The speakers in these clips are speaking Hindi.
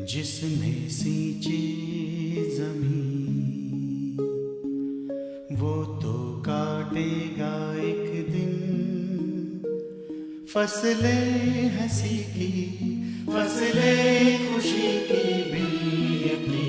जिसने सींची जमीन वो तो काटेगा एक दिन फसलें हंसी की, फसलें खुशी की भी अपनी।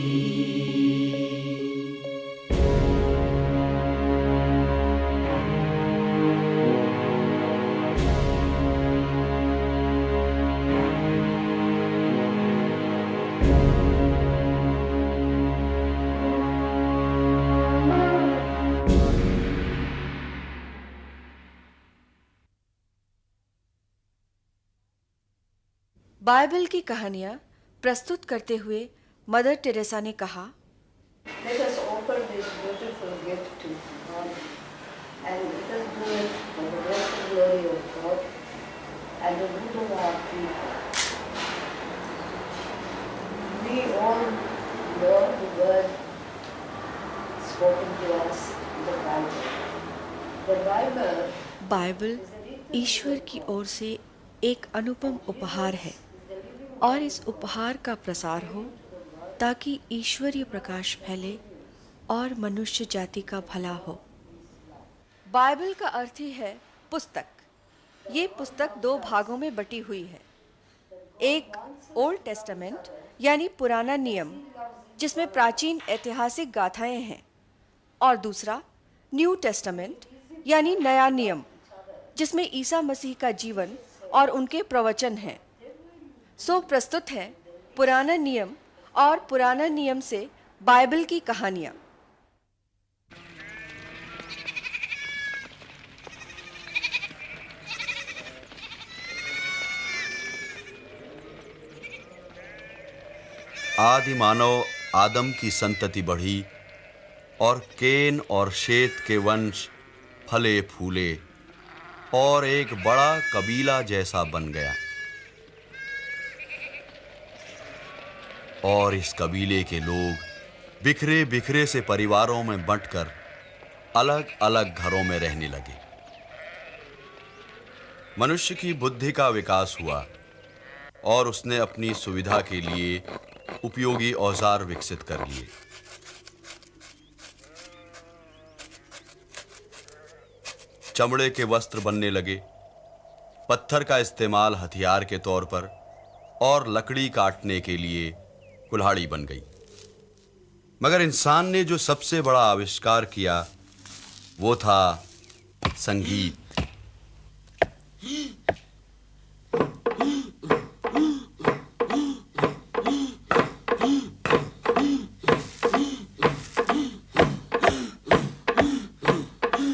बाइबल की कहानियाँ प्रस्तुत करते हुए मदर टेरेसा ने कहा, Let us offer this beautiful gift to God, and let us do it for the blessed glory of God and the good of our people. We all know the word spoken to us in the Bible. The Bible Bible ईश्वर की ओर से एक अनुपम उपहार है और इस उपहार का प्रसार हो ताकि ईश्वरीय प्रकाश फैले और मनुष्य जाति का भला हो। बाइबल का अर्थ ही है पुस्तक। ये पुस्तक दो भागों में बटी हुई है। एक ओल्ड टेस्टामेंट यानी पुराना नियम, जिसमें प्राचीन ऐतिहासिक गाथाएं हैं, और दूसरा न्यू टेस्टामेंट यानी नया नियम, जिसमें ईसा मसीह का जीवन और उनके प्रवचन हैं। सो प्रस्तुत है पुराना नियम और पुराना नियम से बाइबल की कहानियाँ। आदि मानव आदम की संतति बढ़ी और केन और शेत के वंश फले फूले और एक बड़ा कबीला जैसा बन गया। और इस कबीले के लोग बिखरे बिखरे से परिवारों में बंटकर अलग अलग घरों में रहने लगे। मनुष्य की बुद्धि का विकास हुआ और उसने अपनी सुविधा के लिए उपयोगी औजार विकसित कर लिए। चमड़े के वस्त्र बनने लगे, पत्थर का इस्तेमाल हथियार के तौर पर और लकड़ी काटने के लिए कुल्हाड़ी बन गई। मगर इंसान ने जो सबसे बड़ा आविष्कार किया वो था संगीत।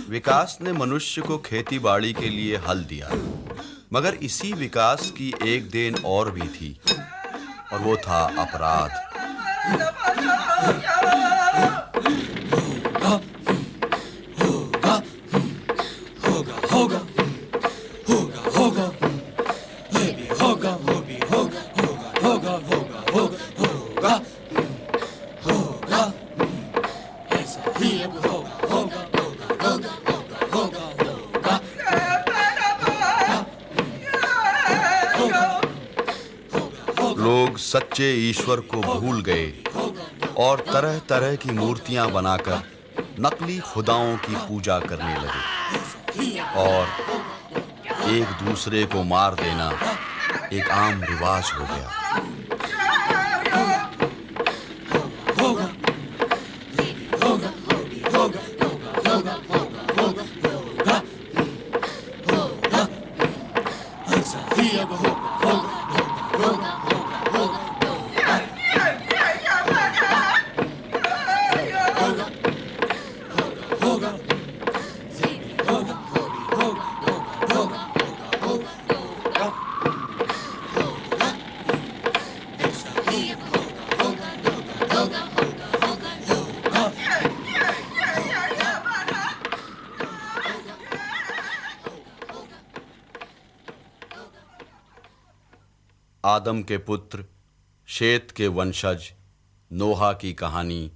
विकास ने मनुष्य को खेती बाड़ी के लिए हल दिया, मगर इसी विकास की एक देन और भी थी, और वो था अपराध। लोग सच्चे ईश्वर को भूल गए और तरह तरह की मूर्तियां बनाकर नकली खुदाओं की पूजा करने लगे, और एक दूसरे को मार देना एक आम रिवाज हो गया। आदम के पुत्र शेत के वंशज नोहा की कहानी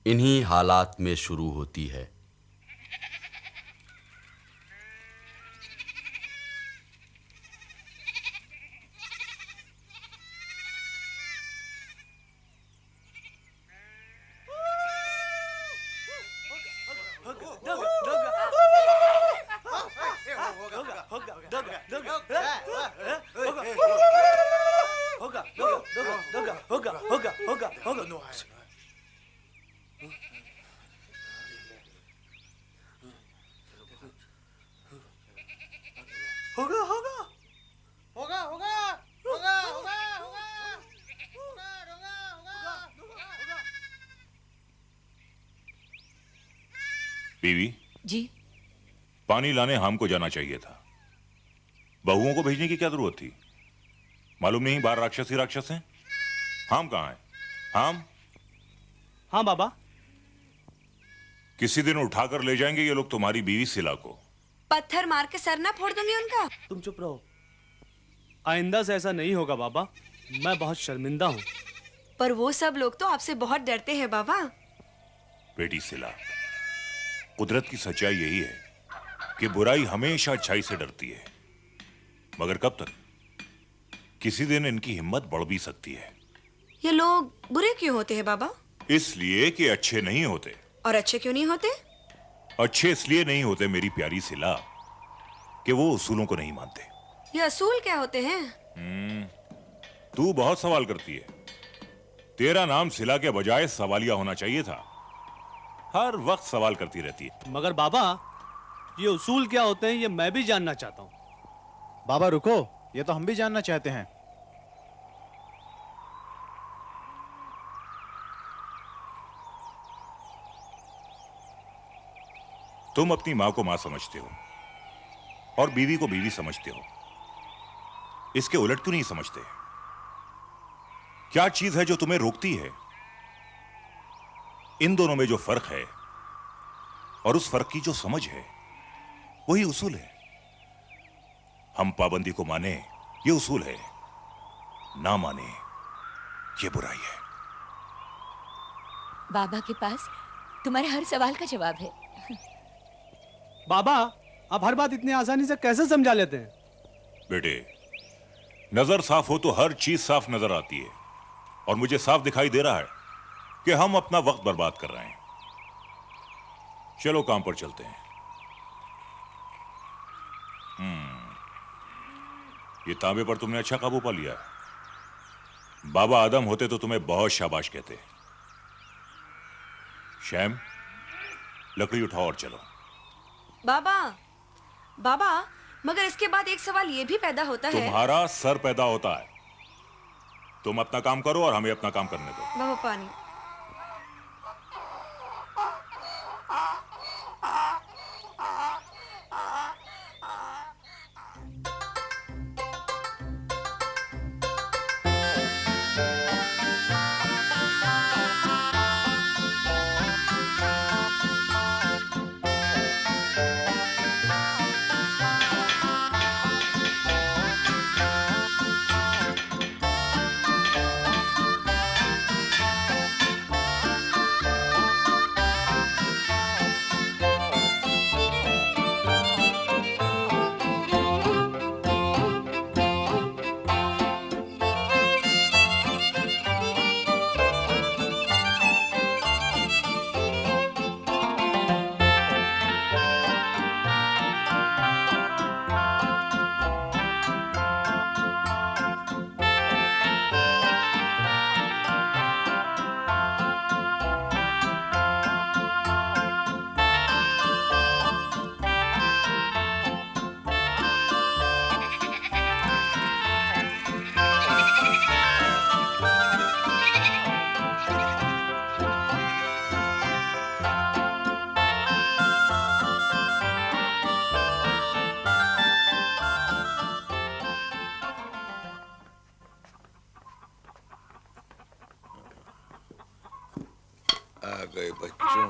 इन्हीं हालात में शुरू होती है। बीवी जी पानी लाने हम को जाना चाहिए था। बहुओं को भेजने की क्या जरूरत थी? मालूम नहीं बाहर राक्षस ही राक्षस हैं। हम कहाँ हैं? हम हाँ बाबा। किसी दिन उठाकर ले जाएंगे ये लोग तुम्हारी बीवी सिला को। पत्थर मार के सर ना फोड़ दूंगी उनका। तुम चुप रहो, आइंदा से ऐसा नहीं होगा बाबा। मैं बहुत शर्मिंदा हूँ। पर वो सब लोग तो आपसे बहुत डरते हैं बाबा। बेटी सिला, कुदरत की सच्चाई यही है कि बुराई हमेशा अच्छाई से डरती है, मगर कब तक? किसी दिन इनकी हिम्मत बढ़ भी सकती है। ये लोग बुरे क्यों होते हैं बाबा? इसलिए कि अच्छे नहीं होते। और अच्छे क्यों नहीं होते? अच्छे इसलिए नहीं होते मेरी प्यारी सिला कि वो उसूलों को नहीं मानते। ये असूल क्या होते हैं? तू बहुत सवाल करती है। तेरा नाम सिला के बजाय सवालिया होना चाहिए था। हर वक्त सवाल करती रहती है। मगर बाबा, ये उसूल क्या होते हैं ये मैं भी जानना चाहता हूँ। बाबा रुको, ये तो हम भी जानना चाहते हैं। तुम अपनी मां को मां समझते हो और बीवी को बीवी समझते हो। इसके उलट क्यों नहीं समझते? क्या चीज है जो तुम्हें रोकती है? इन दोनों में जो फर्क है और उस फर्क की जो समझ है वही उसूल है। हम पाबंदी को माने ये उसूल है, ना माने ये बुराई है। बाबा के पास तुम्हारे हर सवाल का जवाब है। बाबा, आप हर बात इतनी आसानी से कैसे समझा लेते हैं? बेटे, नजर साफ हो तो हर चीज साफ नजर आती है और मुझे साफ दिखाई दे रहा है कि हम अपना वक्त बर्बाद कर रहे हैं। चलो काम पर चलते हैं। ये तांबे पर तुमने अच्छा काबू पा लिया। बाबा आदम होते तो तुम्हें बहुत शाबाश कहते। शैम, लकड़ी उठाओ और चलो। बाबा, बाबा, मगर इसके बाद एक सवाल ये भी पैदा होता है। तुम्हारा सर पैदा होता है। तुम अपना काम करो और हमें अपना काम करने दो। बाबा पानी। आ गए बच्चों।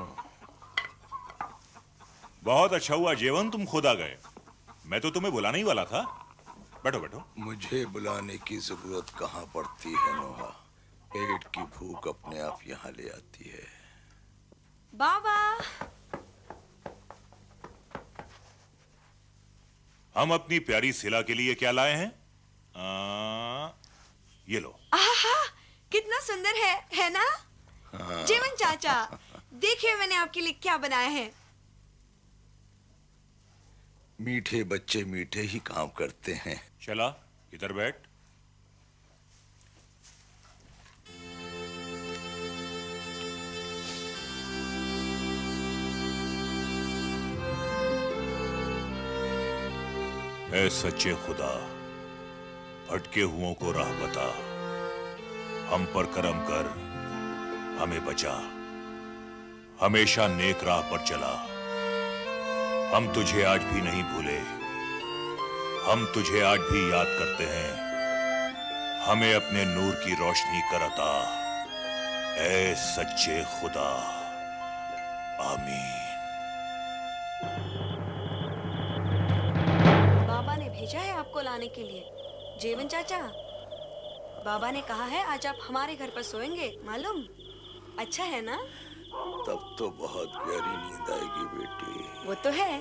बहुत अच्छा हुआ जेवन तुम खुद आ गए। मैं तो तुम्हें बुलाने ही वाला था। बैठो बैठो। मुझे बुलाने की जरूरत कहाँ पड़ती है नोहा। पेट की भूख अपने आप यहाँ ले आती है। बाबा, हम अपनी प्यारी सिला के लिए क्या लाए हैं? ये लो। आहा, कितना सुंदर है ना? जीवन चाचा, देखिए मैंने आपके लिए क्या बनाया है। मीठे बच्चे मीठे ही काम करते हैं। चला, इधर बैठ। ऐ सच्चे खुदा, भटके हुओं को राह बता, हम पर करम कर, हमें बचा, हमेशा नेक राह पर चला। हम तुझे आज भी नहीं भूले, हम तुझे आज भी याद करते हैं, हमें अपने नूर की रोशनी कर अता, ऐ सच्चे खुदा, आमीन। बाबा ने भेजा है आपको लाने के लिए। जेवन चाचा, बाबा ने कहा है आज आप हमारे घर पर सोएंगे, मालूम? अच्छा है ना? तब तो बहुत गहरी नींद आएगी बेटी। वो तो है।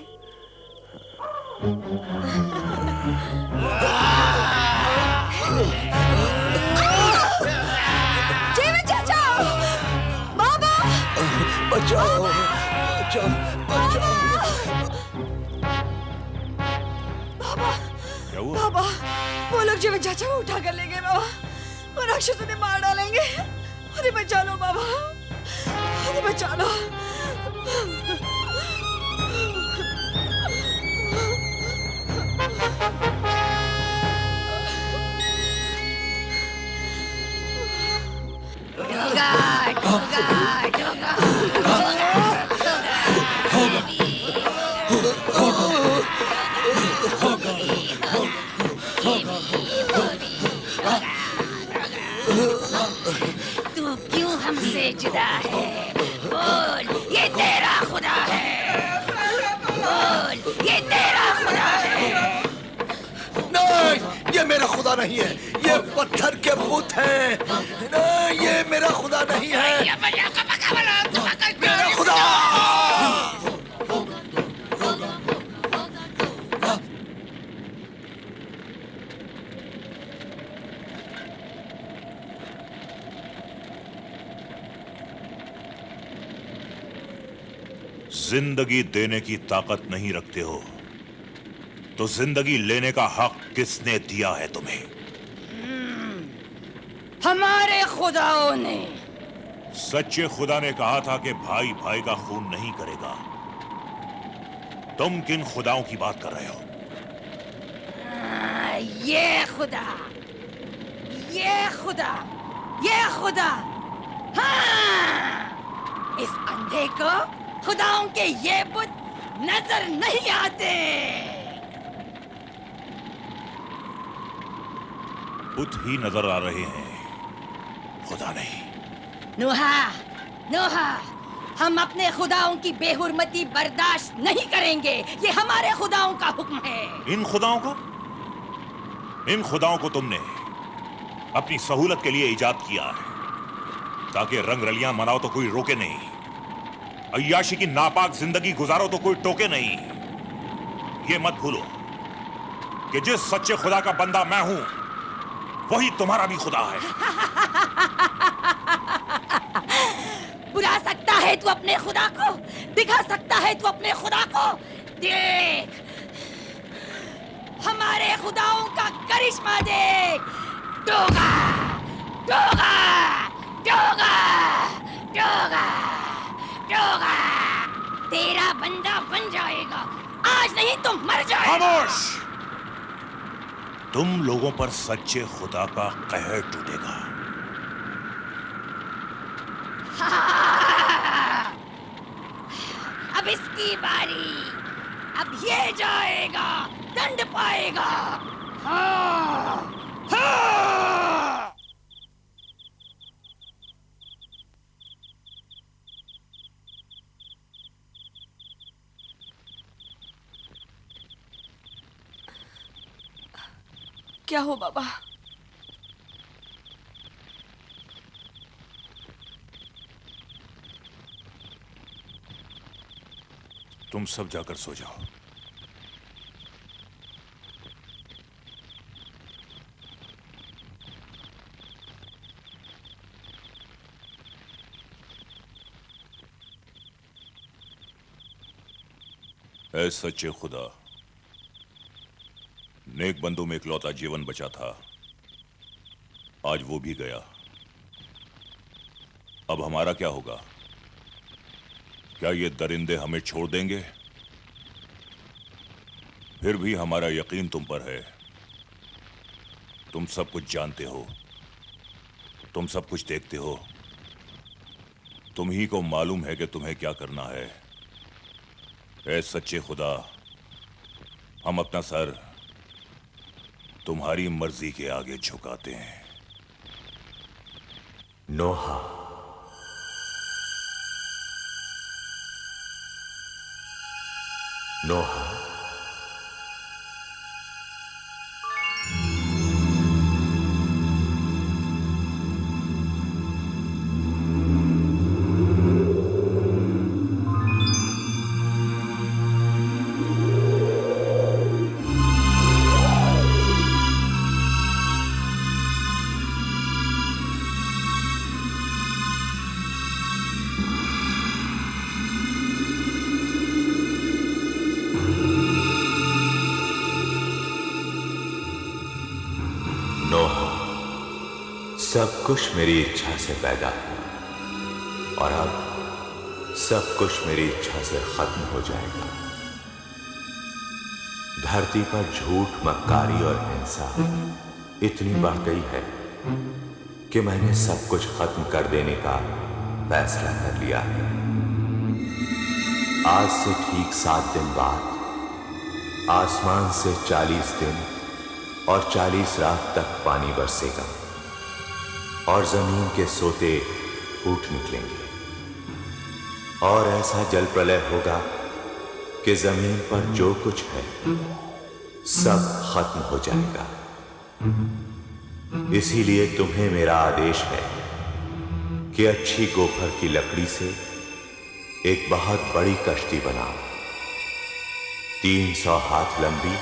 जेवन चाचा, बाबा, बचाओ, बचाओ, बचाओ। क्या हुआ? बाबा, वो लोग जीवन चाचा को उठा कर ले गए बाबा। वो राक्षस उन्हें मार डालेंगे। अरे बचा लो बाबा, अरे बचा लो। तू क्यों हमसे जुदा है? बोल, ये तेरा खुदा है। बोल, ये तेरा खुदा है। नहीं, ये मेरा खुदा नहीं है, ये पत्थर के बुत हैं। नहीं, ये मेरा खुदा नहीं है, मेरा खुदा। जिंदगी देने की ताकत नहीं रखते हो तो जिंदगी लेने का हक किसने दिया है तुम्हें? हमारे खुदाओं ने। सच्चे खुदा ने कहा था कि भाई भाई का खून नहीं करेगा। तुम किन खुदाओं की बात कर रहे हो? ये खुदा, ये खुदा, ये खुदा। हाँ, इस अंधे को खुदाओं के ये बुत नजर नहीं आते। बुत ही नजर आ रहे हैं, खुदा नहीं। नूहा, नूहा, हम अपने खुदाओं की बेहुरमती बर्दाश्त नहीं करेंगे। ये हमारे खुदाओं का हुक्म है। इन खुदाओं का? इन खुदाओं को तुमने अपनी सहूलत के लिए इजाद किया है ताकि रंगरलियां मनाओ तो कोई रोके नहीं, अय्याशी की नापाक जिंदगी गुजारो तो कोई टोके नहीं। ये मत भूलो कि जिस सच्चे खुदा का बंदा मैं हूं वही तुम्हारा भी खुदा है। बुला सकता है तू अपने खुदा को, दिखा सकता है तू अपने खुदा को। देख, हमारे खुदाओं का करिश्मा देख। डोगा, डोगा, डोगा, डोगा, डोगा, तेरा बंदा बन जाएगा। आज नहीं तो मर जाएगा। खामोश! तुम लोगों पर सच्चे खुदा का कहर टूटेगा। अब इसकी बारी, अब ये जाएगा, दंड पाएगा। हाँ, हाँ। क्या हो बाबा? तुम सब जाकर सो जाओ। ऐ सच्चे खुदा, नेक बंदों में इकलौता जीवन बचा था, आज वो भी गया। अब हमारा क्या होगा? क्या ये दरिंदे हमें छोड़ देंगे? फिर भी हमारा यकीन तुम पर है। तुम सब कुछ जानते हो, तुम सब कुछ देखते हो। तुम ही को मालूम है कि तुम्हें क्या करना है। ऐ सच्चे खुदा, हम अपना सर तुम्हारी मर्जी के आगे झुकाते हैं। नोहा, नोहा, सब कुछ मेरी इच्छा से पैदा हुआ और अब सब कुछ मेरी इच्छा से खत्म हो जाएगा। धरती पर झूठ, मक्कारी और हिंसा इतनी बढ़ गई है कि मैंने सब कुछ खत्म कर देने का फैसला कर लिया है। आज से ठीक 7 दिन बाद आसमान से 40 दिन और 40 रात तक पानी बरसेगा और जमीन के सोते फूट निकलेंगे और ऐसा जल प्रलय होगा कि जमीन पर जो कुछ है सब खत्म हो जाएगा। इसीलिए तुम्हें मेरा आदेश है कि अच्छी गोफर की लकड़ी से एक बहुत बड़ी कश्ती बनाओ, 300 हाथ लंबी,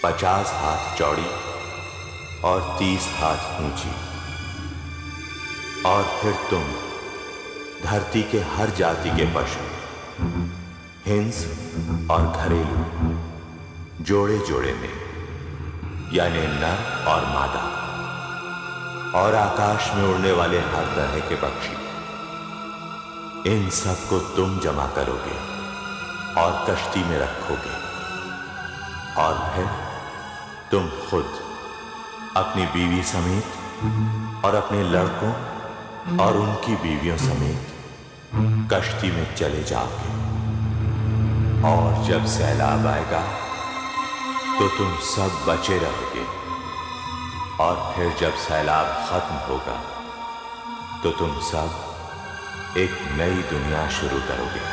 50 हाथ चौड़ी और 30 हाथ ऊंची। और फिर तुम धरती के हर जाति के पशु, हिंस और घरेलू जोड़े जोड़े में, यानी नर और मादा, और आकाश में उड़ने वाले हर तरह के पक्षी, इन सब को तुम जमा करोगे और कश्ती में रखोगे। और फिर तुम खुद अपनी बीवी समेत और अपने लड़कों और उनकी बीवियों समेत कश्ती में चले जाओगे। और जब सैलाब आएगा तो तुम सब बचे रहोगे और फिर जब सैलाब खत्म होगा तो तुम सब एक नई दुनिया शुरू करोगे।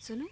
सुनो,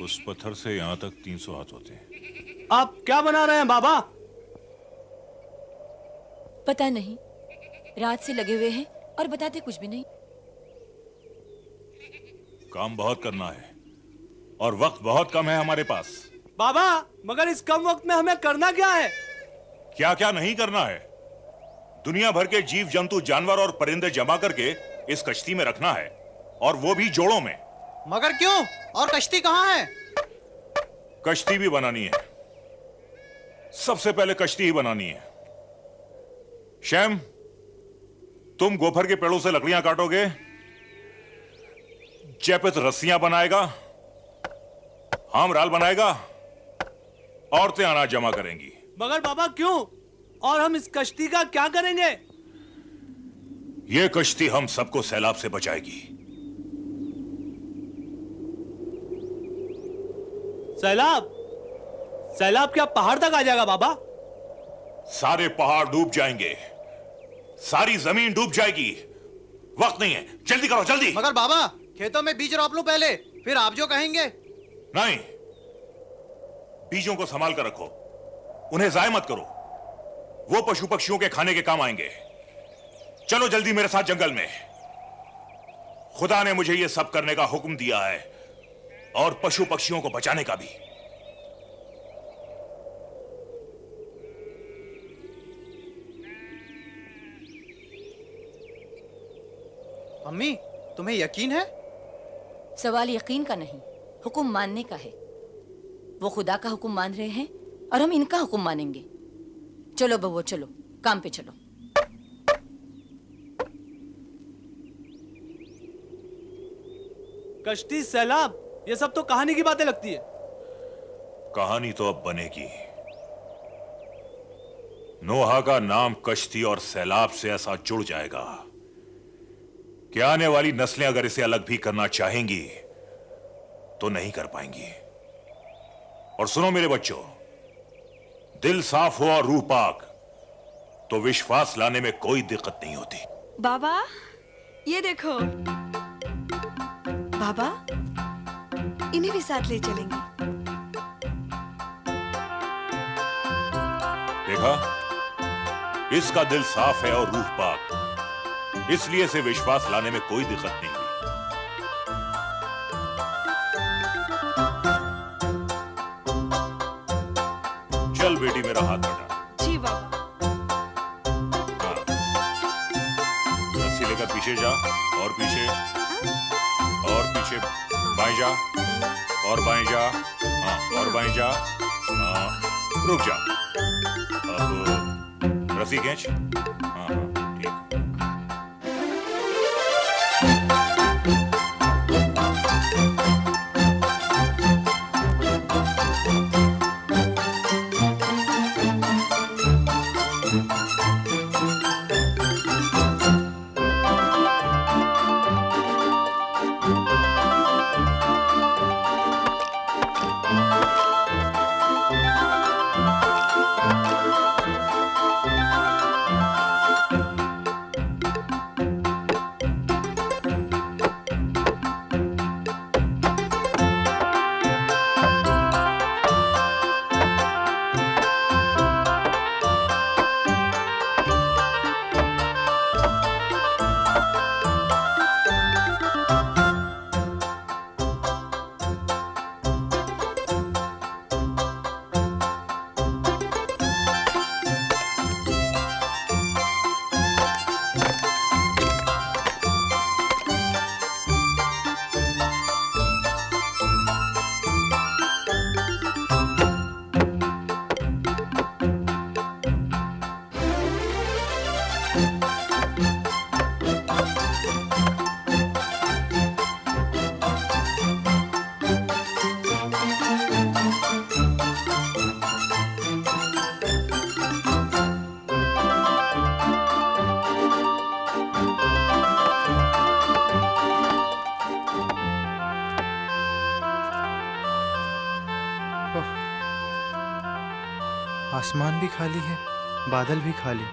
उस पत्थर से यहां तक 300 हाथ होते हैं। आप क्या बना रहे हैं बाबा? पता नहीं, रात से लगे हुए हैं और बताते कुछ भी नहीं। काम बहुत करना है और वक्त बहुत कम है हमारे पास। बाबा, मगर इस कम वक्त में हमें करना क्या है? क्या क्या नहीं करना है? दुनिया भर के जीव जंतु, जानवर और परिंदे जमा करके इस कश्ती में रखना है, और वो भी जोड़ों में। मगर क्यों? और कश्ती कहाँ है? कश्ती भी बनानी है। सबसे पहले कश्ती ही बनानी है। शैम, तुम गोफर के पेड़ों से लकड़ियां काटोगे, जैपित रस्सियां बनाएगा, हामराल बनाएगा, औरतें अनाज जमा करेंगी। मगर बाबा क्यों? और हम इस कश्ती का क्या करेंगे? ये कश्ती हम सबको सैलाब से बचाएगी। सैलाब? सैलाब क्या पहाड़ तक आ जाएगा बाबा? सारे पहाड़ डूब जाएंगे, सारी जमीन डूब जाएगी। वक्त नहीं है, जल्दी करो जल्दी। मगर बाबा, खेतों में बीज रोप लूं पहले, फिर आप जो कहेंगे। नहीं, बीजों को संभाल कर रखो, उन्हें जाय मत करो। वो पशु पक्षियों के खाने के काम आएंगे। चलो जल्दी मेरे साथ जंगल में। खुदा ने मुझे यह सब करने का हुक्म दिया है, और पशु पक्षियों को बचाने का भी। अम्मी, तुम्हें यकीन है? सवाल यकीन का नहीं, हुक्म मानने का है। वो खुदा का हुक्म मान रहे हैं और हम इनका हुक्म मानेंगे। चलो बबुआ, चलो काम पे चलो। कश्ती, सैलाब, ये सब तो कहानी की बातें लगती है। कहानी तो अब बनेगी। नोहा का नाम कश्ती और सैलाब से ऐसा जुड़ जाएगा कि आने वाली नस्लें अगर इसे अलग भी करना चाहेंगी तो नहीं कर पाएंगी। और सुनो मेरे बच्चों, दिल साफ हो और रूह पाक, तो विश्वास लाने में कोई दिक्कत नहीं होती। बाबा, ये देखो। बाबा, इन्हें भी साथ ले चलेंगे। देखा, इसका दिल साफ है और रूह पाक, इसलिए इसे विश्वास लाने में कोई दिक्कत नहीं हुई। चल बेटी, मेरा हाथ बढ़ा। जी बाबा। हाँ, रस्सी लेकर पीछे जा, और पीछे, और पीछे, बाएं जा, और बाएं जा, हाँ, और बाएं जा, हाँ, रुक जा। अब रस्सी खींच। हाँ हाँ, ठीक। आसमान भी खाली है, बादल भी खाली।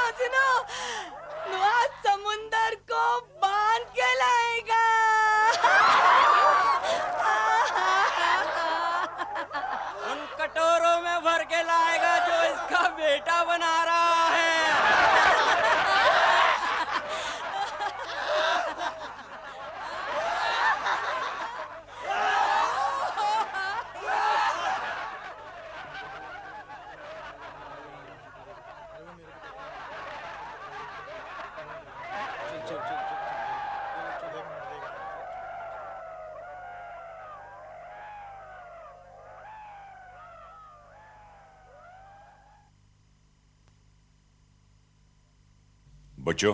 सुनो सुनो नुआ समुंदर को बांध के लाएगा। उन कटोरों में भर के लाएगा जो इसका बेटा बना रहा है। बच्चों,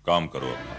काम करो अपना।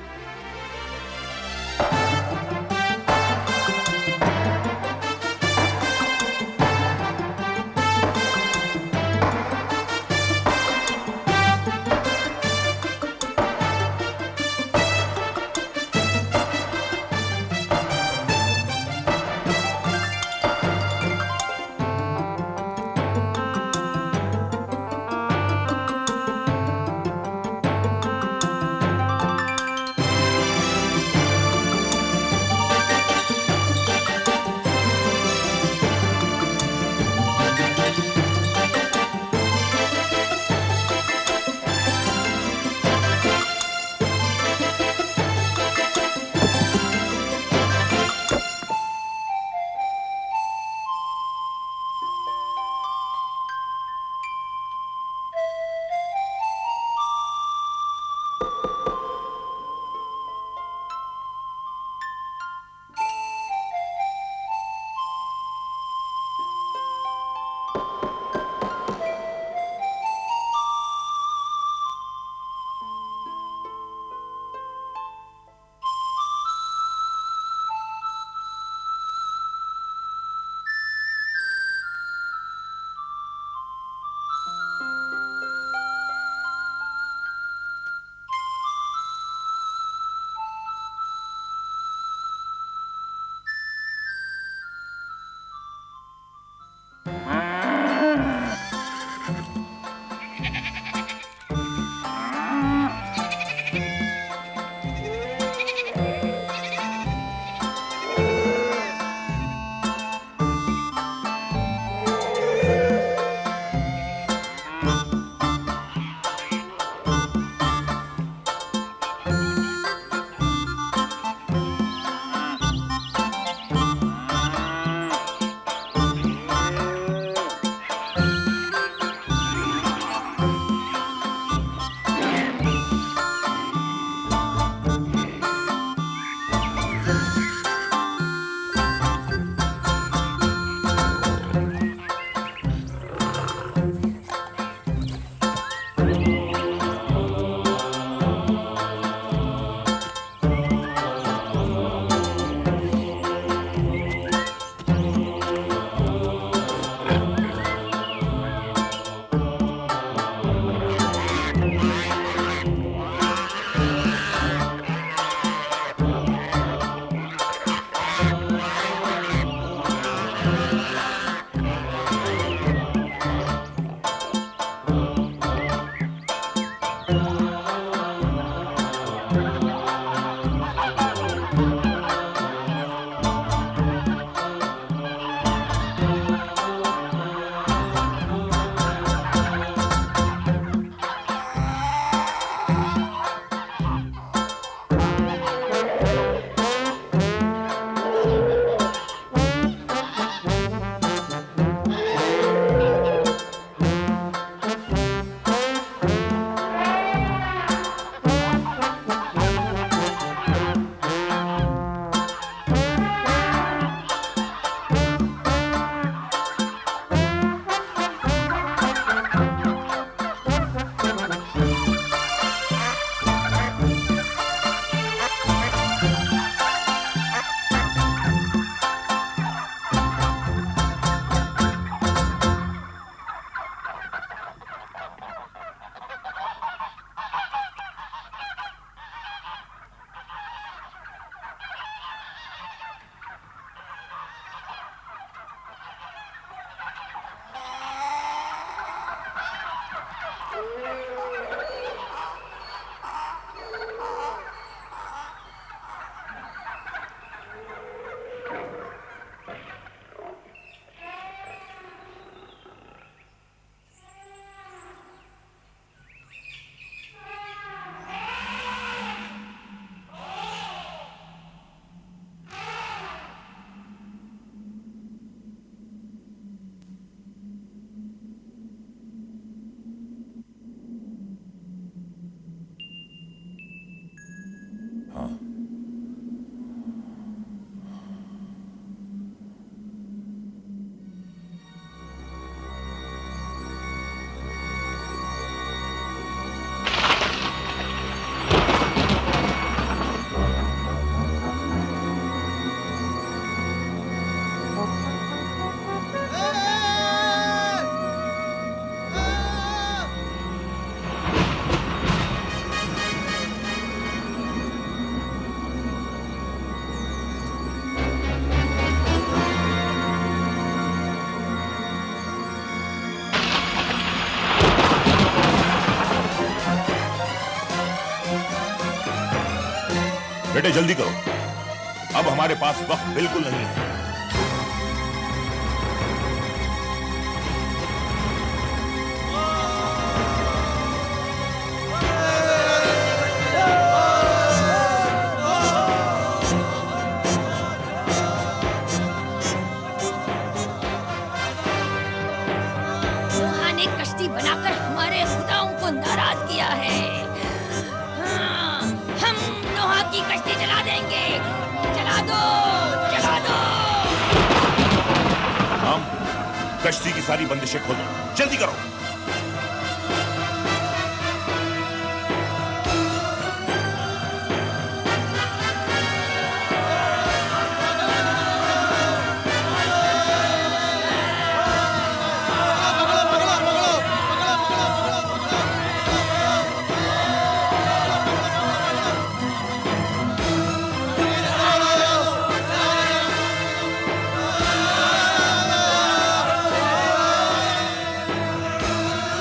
बेटे जल्दी करो, अब हमारे पास वक्त बिल्कुल नहीं है। नोहा ने कश्ती बनाकर हमारे खुदाओं को नाराज किया है। हाँ, हम नोहा की कश्ती जला देंगे। जला दो, जला दो। हम कश्ती की सारी बंदिशें खोलो, जल्दी करो।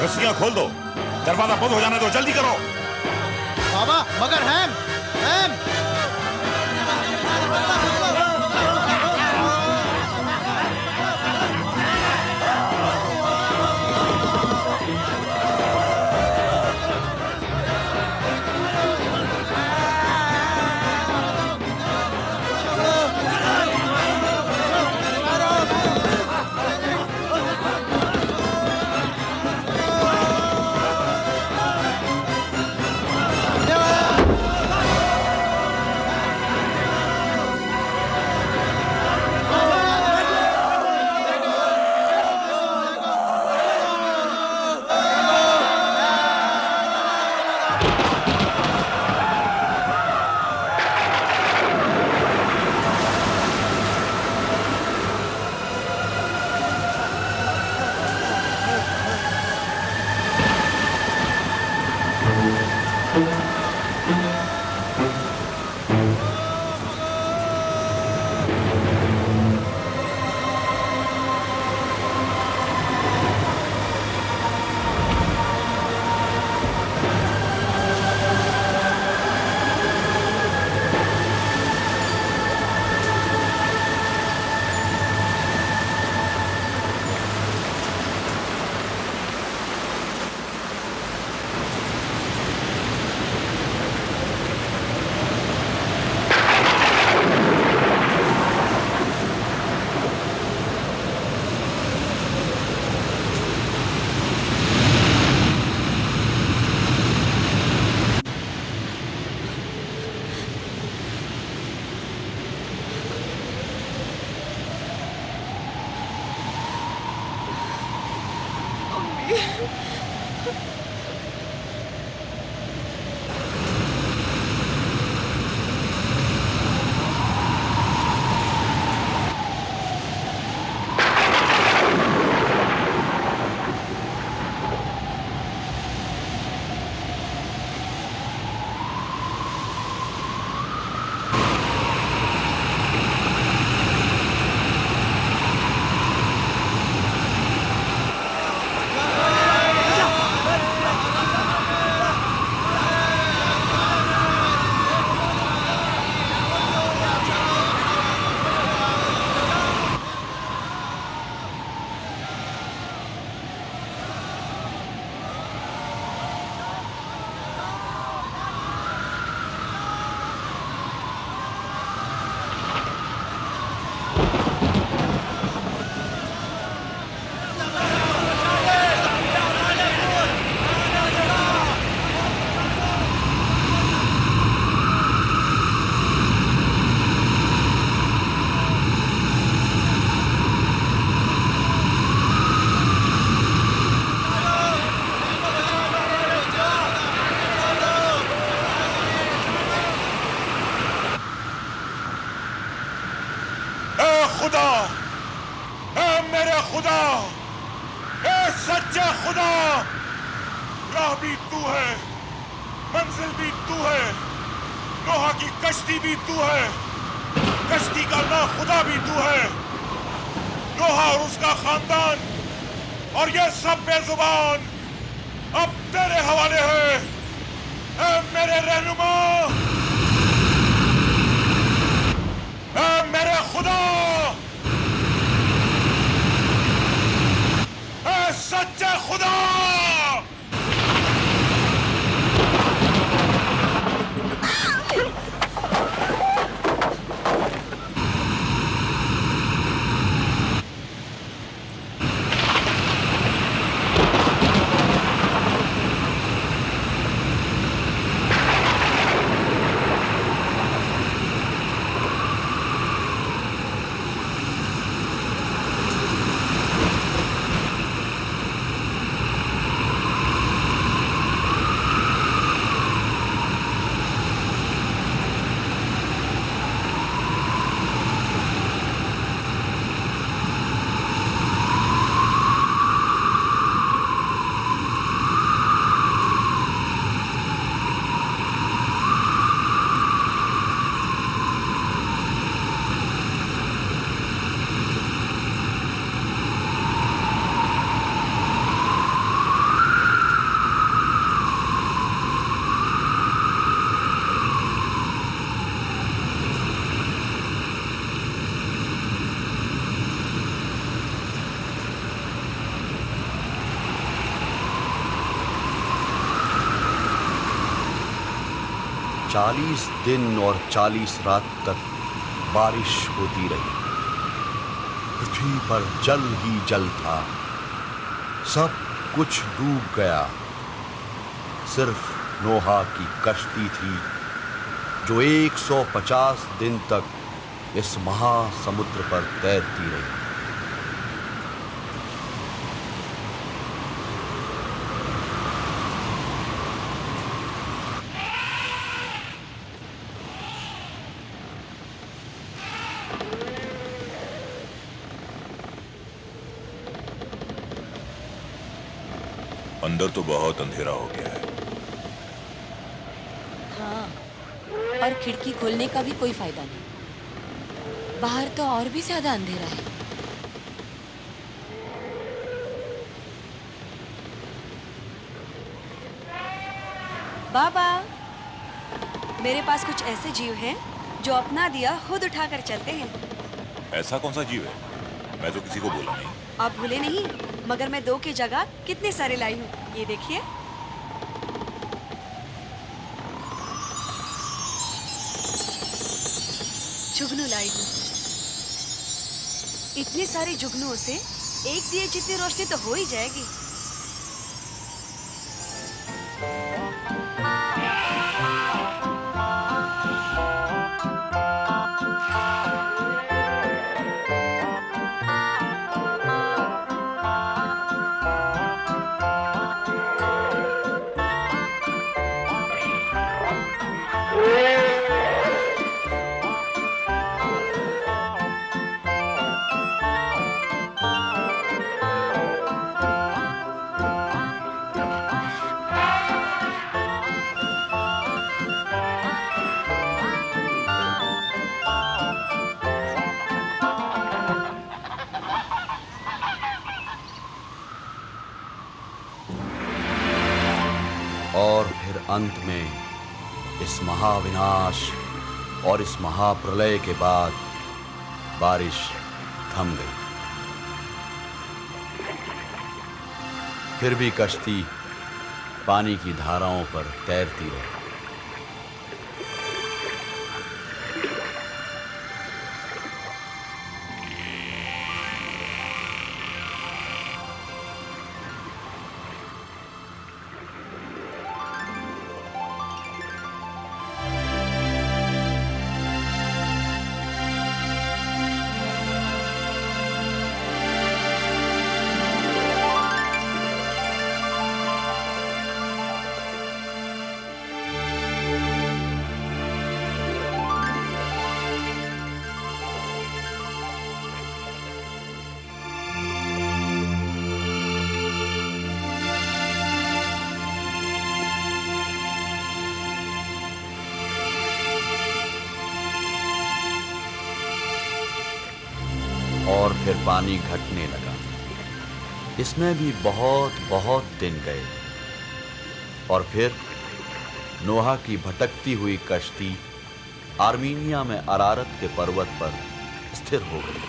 रस्सियां खोल दो, दरवाजा बंद हो जाने दो, जल्दी करो। बाबा मगर हैम खुदा, ऐ मेरे खुदा, ऐ सच्चे खुदा, राह भी तू है, मंजिल भी तू है, नोहा की कश्ती भी तू है, कश्ती का ना खुदा भी तू है, नोहा और उसका खानदान और ये सब बेजुबान अब तेरे हवाले है, ऐ मेरे रहनुमा। खुदा! चालीस दिन और 40 रात तक बारिश होती रही। पृथ्वी पर जल ही जल था, सब कुछ डूब गया। सिर्फ नोहा की कश्ती थी जो 150 दिन तक इस महासमुद्र पर तैरती रही। अंदर तो बहुत अंधेरा हो गया है। हाँ, और खिड़की खोलने का भी कोई फायदा नहीं। बाहर तो और भी ज्यादा अंधेरा है। बाबा, मेरे पास कुछ ऐसे जीव हैं जो अपना दिया खुद उठाकर चलते हैं। ऐसा कौन सा जीव है? मैं तो किसी को बोला नहीं। आप भूले नहीं, मगर मैं 2 की जगह कितने सारे लाई हूँ। ये देखिए। जुगनू लाई हूँ। इतने सारे जुगनुओं से एक दिए जितनी रोशनी तो हो ही जाएगी। और फिर अंत में इस महाविनाश और इस महाप्रलय के बाद बारिश थम गई। फिर भी कश्ती पानी की धाराओं पर तैरती रही। और फिर पानी घटने लगा। इसमें भी बहुत बहुत दिन गए और फिर नोहा की भटकती हुई कश्ती आर्मीनिया में अरारत के पर्वत पर स्थिर हो गई।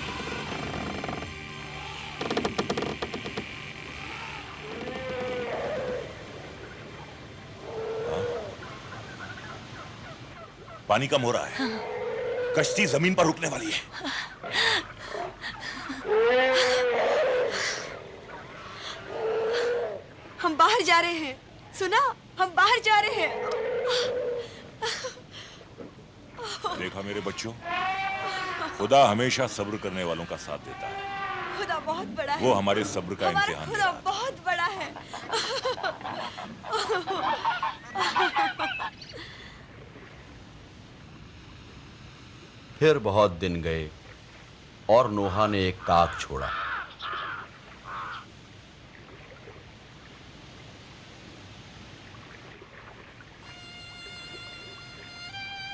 पानी कम हो रहा है। कश्ती जमीन पर रुकने वाली है। हम बाहर जा रहे हैं। सुना, हम बाहर जा रहे हैं। देखा मेरे बच्चों, खुदा हमेशा सब्र करने वालों का साथ देता है। खुदा बहुत बड़ा है। वो हमारे सब्र का हमारा इम्तिहान खुदा बहुत बड़ा है। फिर बहुत दिन गए और नोहा ने एक काक छोड़ा।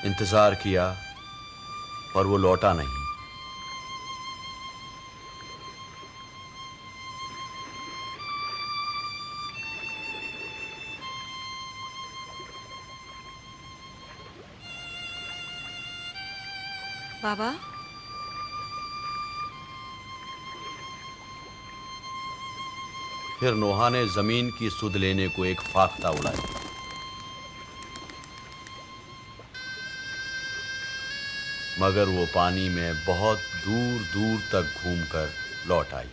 इंतजार किया पर वो लौटा नहीं। बाबा, फिर नोहा ने जमीन की सुध लेने को एक फाख्ता उड़ाया। मगर वो पानी में बहुत दूर दूर तक घूमकर लौट आई।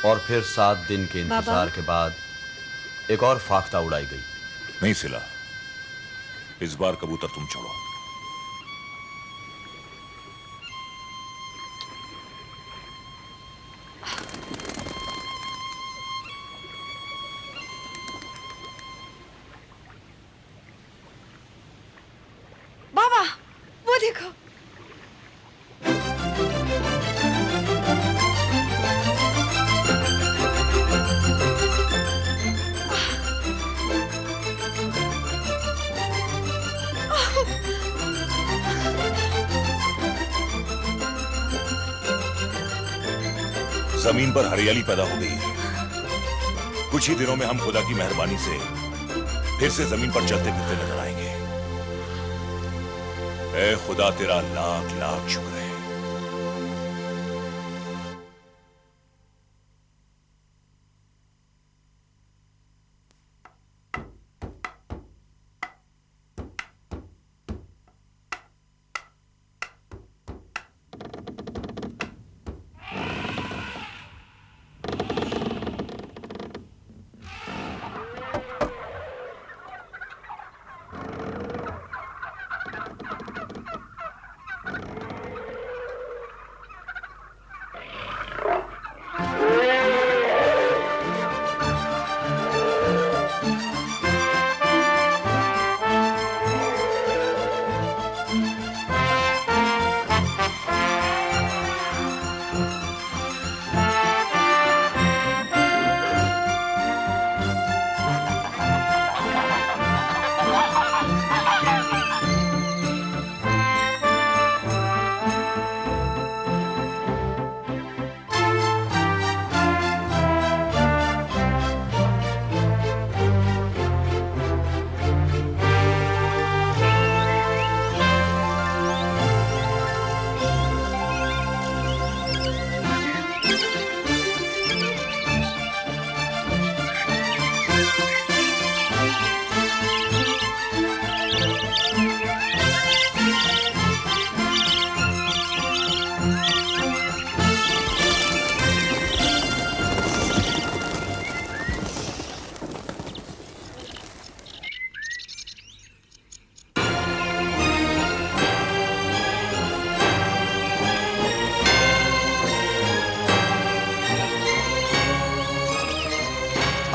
और फिर 7 दिन के इंतजार के बाद एक और फाख्ता उड़ाई गई। नहीं सिला, इस बार कबूतर तुम छोड़ो। बाबा, वो देखो। जमीन पर हरियाली पैदा हो गई है। कुछ ही दिनों में हम खुदा की मेहरबानी से फिर से जमीन पर चलते फिरते नजर आएंगे। ऐ खुदा, तेरा लाख लाख शुक्र है।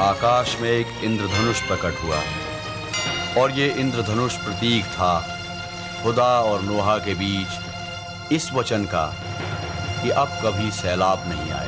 आकाश में एक इंद्रधनुष प्रकट हुआ और ये इंद्रधनुष प्रतीक था खुदा और नोहा के बीच इस वचन का कि अब कभी सैलाब नहीं आए।